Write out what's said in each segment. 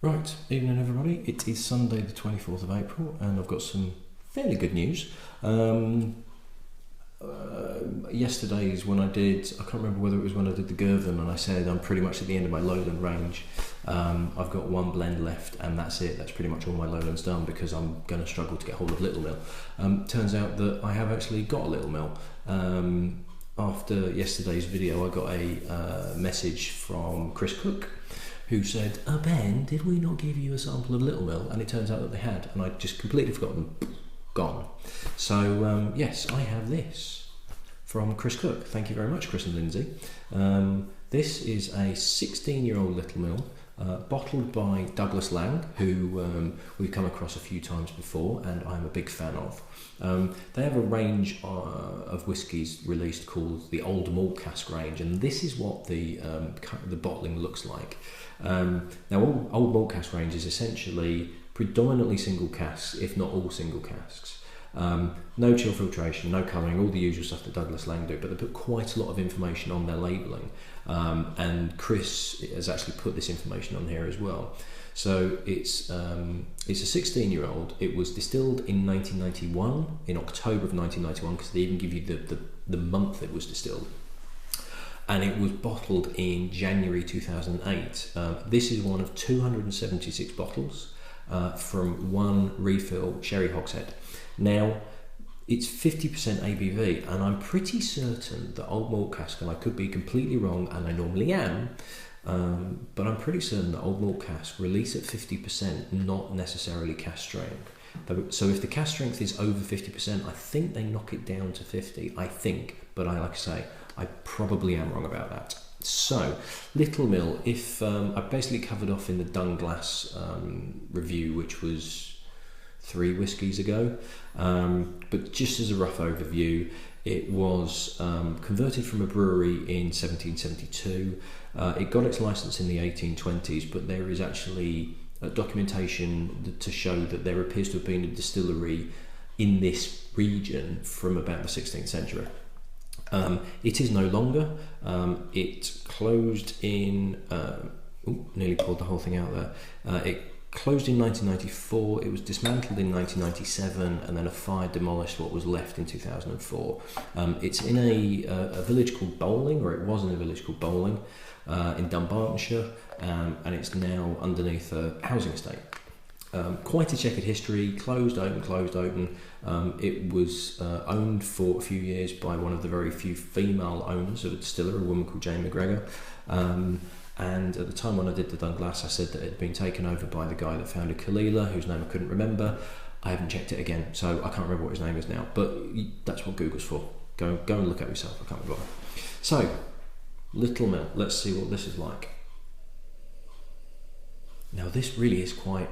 Right, evening everybody. It is Sunday the 24th of April and I've got some fairly good news. Yesterday is when I can't remember whether it was when I did the Girvan and I said I'm pretty much at the end of my Lowland range. I've got one blend left and that's it. That's pretty much all my Lowland's done because I'm going to struggle to get hold of Littlemill. Turns out that I have actually got a Littlemill. After yesterday's video I got a message from Chris Cook, who said, Ben, did we not give you a sample of Littlemill? And it turns out that they had, and I'd just completely forgotten. Gone. So, yes, I have this from Chris Cook. Thank you very much, Chris and Lindsay. This is a 16-year-old Littlemill, bottled by Dunglass, who we've come across a few times before, and I'm a big fan of. They have a range of whiskies released called the Old Malt Cask range, and this is what the bottling looks like. Now, Old Malt Cask range is essentially predominantly single casks, if not all single casks. No chill filtration, no colouring, all the usual stuff that Dunglass do, but they put quite a lot of information on their labelling, and Chris has actually put this information on here as well. So it's a 16-year-old. It was distilled in 1991, in October of 1991, because they even give you the month it was distilled. And it was bottled in January 2008. This is one of 276 bottles from one refill sherry hogshead. Now, it's 50% ABV, and I'm pretty certain that Old Malt Cask, and I could be completely wrong, and I normally am, but I'm pretty certain that Old Malt Cask release at 50%, not necessarily cask strength. So if the cask strength is over 50%, I think they knock it down to 50, I think, but like I say, I probably am wrong about that. So, Littlemill, I basically covered off in the Dunglass review, which was 3 whiskies ago, but just as a rough overview, it was converted from a brewery in 1772. It got its license in the 1820s, but there is actually documentation to show that there appears to have been a distillery in this region from about the 16th century. It is no longer. It closed in... nearly pulled the whole thing out there. It closed in 1994, it was dismantled in 1997, and then a fire demolished what was left in 2004. It's in a village called Bowling, or it was in a village called Bowling, in Dunbartonshire, and it's now underneath a housing estate. Quite a checkered history, closed, open. It was owned for a few years by one of the very few female owners of a distillery, a woman called Jane McGregor. And at the time when I did the Dunglass, I said that it had been taken over by the guy that founded Kalila, whose name I couldn't remember. I haven't checked it again, so I can't remember what his name is now, but that's what Google's for. Go and look at yourself, I can't remember. So, Littlemill, let's see what this is like. Now this really is quite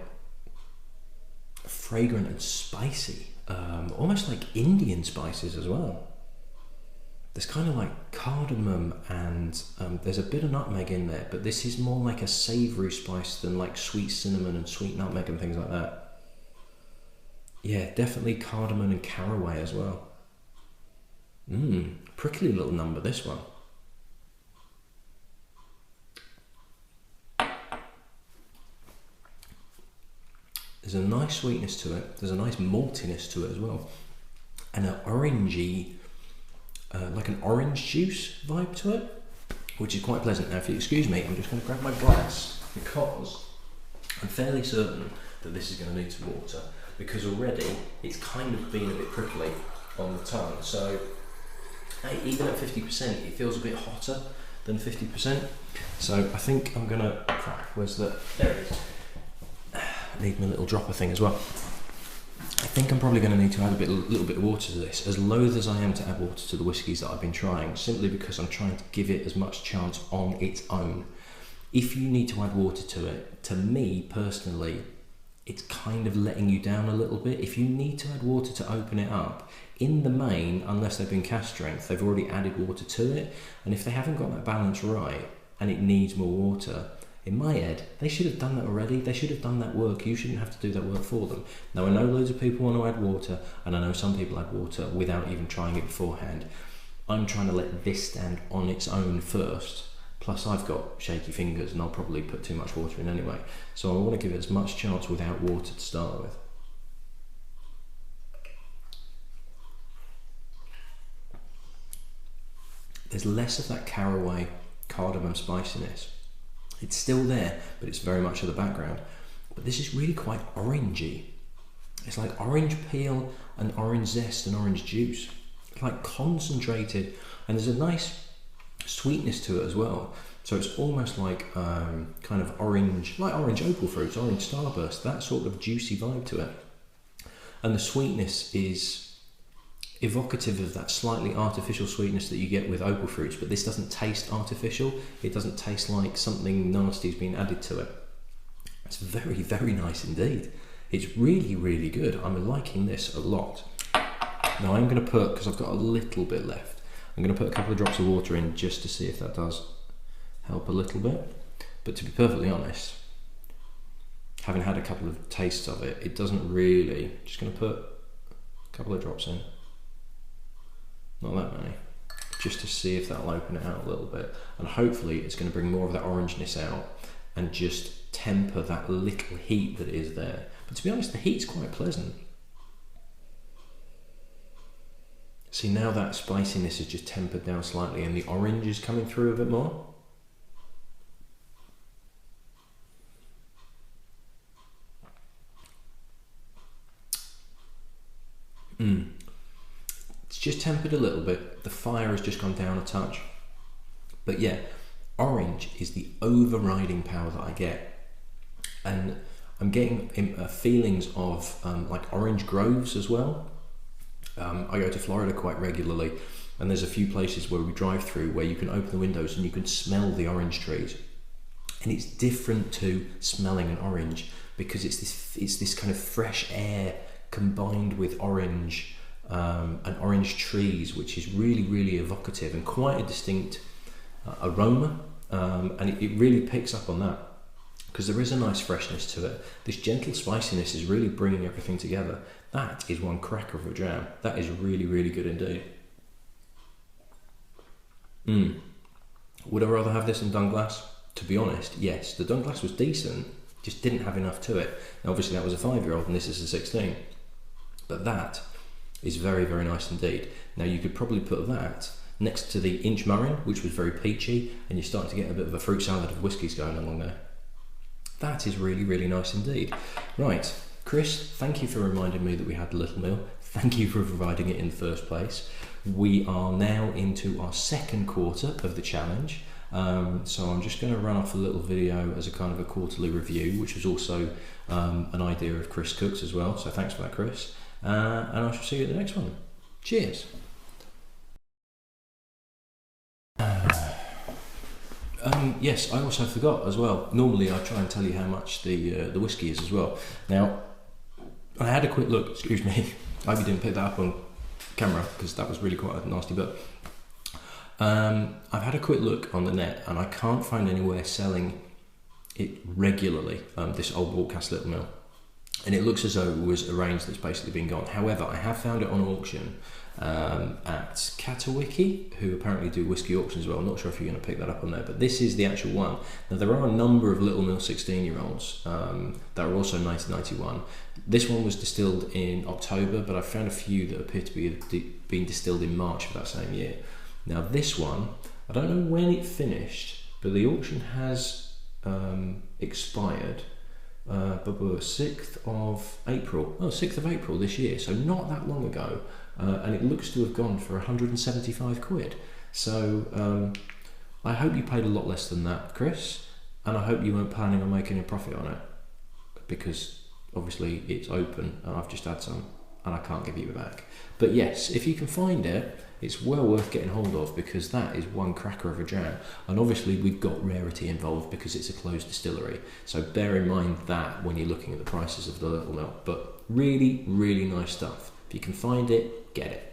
fragrant and spicy, almost like Indian spices as well. There's kind of like cardamom and there's a bit of nutmeg in there, but this is more like a savoury spice than like sweet cinnamon and sweet nutmeg and things like that. Yeah, definitely cardamom and caraway as well. Prickly little number, this one. There's a nice sweetness to it, there's a nice maltiness to it as well, and an orangey, like an orange juice vibe to it, which is quite pleasant. Now if you excuse me, I'm just going to grab my glass because I'm fairly certain that this is going to need some water, because already it's kind of been a bit prickly on the tongue. So hey, even at 50% it feels a bit hotter than 50%, so I think I'm going to, there it is. Need my little dropper thing as well. I think I'm probably going to need to add a little bit of water to this, as loath as I am to add water to the whiskies that I've been trying, simply because I'm trying to give it as much chance on its own. If you need to add water to it, to me personally, it's kind of letting you down a little bit. If you need to add water to open it up, in the main, unless they've been cask strength, they've already added water to it, and if they haven't got that balance right and it needs more water, in my head, they should have done that already. They should have done that work. You shouldn't have to do that work for them. Now, I know loads of people want to add water, and I know some people add water without even trying it beforehand. I'm trying to let this stand on its own first, Plus I've got shaky fingers and I'll probably put too much water in anyway. So I want to give it as much chance without water to start with. There's less of that caraway cardamom spiciness. It's still there, but it's very much in the background. But this is really quite orangey. It's like orange peel and orange zest and orange juice. It's like concentrated, and there's a nice sweetness to it as well. So it's almost like kind of orange, like orange opal fruits, orange starburst, that sort of juicy vibe to it. And the sweetness is evocative of that slightly artificial sweetness that you get with opal fruits, but this doesn't taste artificial. It doesn't taste like something nasty's been added to it. It's very, very nice indeed. It's really, really good. I'm liking this a lot. Now I'm going to put, because I've got a little bit left, I'm going to put a couple of drops of water in just to see if that does help a little bit. But to be perfectly honest, having had a couple of tastes of it, it doesn't really. Just going to put a couple of drops in. Not that many. Just to see if that'll open it out a little bit. And hopefully it's going to bring more of that orangeness out and just temper that little heat that is there. But to be honest, the heat's quite pleasant. See, now that spiciness is just tempered down slightly and the orange is coming through a bit more. It's just tempered a little bit. The fire has just gone down a touch. But yeah, orange is the overriding power that I get. And I'm getting feelings of like orange groves as well. I go to Florida quite regularly, and there's a few places where we drive through where you can open the windows and you can smell the orange trees. And it's different to smelling an orange because it's this kind of fresh air combined with orange and orange trees, which is really, really evocative and quite a distinct aroma, and it really picks up on that because there is a nice freshness to it. This gentle spiciness is really bringing everything together. That is one cracker of a jam. That is really, really good indeed. Would I rather have this than Dunglass? To be honest, yes. The Dunglass was decent, just didn't have enough to it. Now obviously that was a 5-year-old and this is a 16, but that is very, very nice indeed. Now you could probably put that next to the Inch Murrin, which was very peachy, and you're starting to get a bit of a fruit salad of whiskies going along there. That is really, really nice indeed. Right, Chris, thank you for reminding me that we had Littlemill. Thank you for providing it in the first place. We are now into our second quarter of the challenge. So I'm just going to run off a little video as a kind of a quarterly review, which was also an idea of Chris Cook's as well. So thanks for that, Chris. And I shall see you at the next one. Cheers. Yes, I also forgot as well. Normally I try and tell you how much the whiskey is as well. Now, I had a quick look, excuse me, I hope you didn't pick that up on camera because that was really quite a nasty bit. I've had a quick look on the net and I can't find anywhere selling it regularly, this old Walk-Cast Littlemill. And it looks as though it was a range that's basically been gone. However, I have found it on auction at Catawiki, who apparently do whiskey auctions as well. I'm not sure if you're going to pick that up on there, but this is the actual one. Now, there are a number of Littlemill 16-year-olds that are also 1991. This one was distilled in October, but I found a few that appear to be being distilled in March of that same year. Now, this one, I don't know when it finished, but the auction has expired. But we're 6th of April. Oh, 6th of April this year, so not that long ago. And it looks to have gone for 175 quid. So I hope you paid a lot less than that, Chris, and I hope you weren't planning on making a profit on it, because obviously it's open and I've just had some and I can't give you it back. But yes, if you can find it, it's well worth getting hold of because that is one cracker of a jam. And obviously we've got rarity involved because it's a closed distillery. So bear in mind that when you're looking at the prices of the Littlemill. But really, really nice stuff. If you can find it, get it.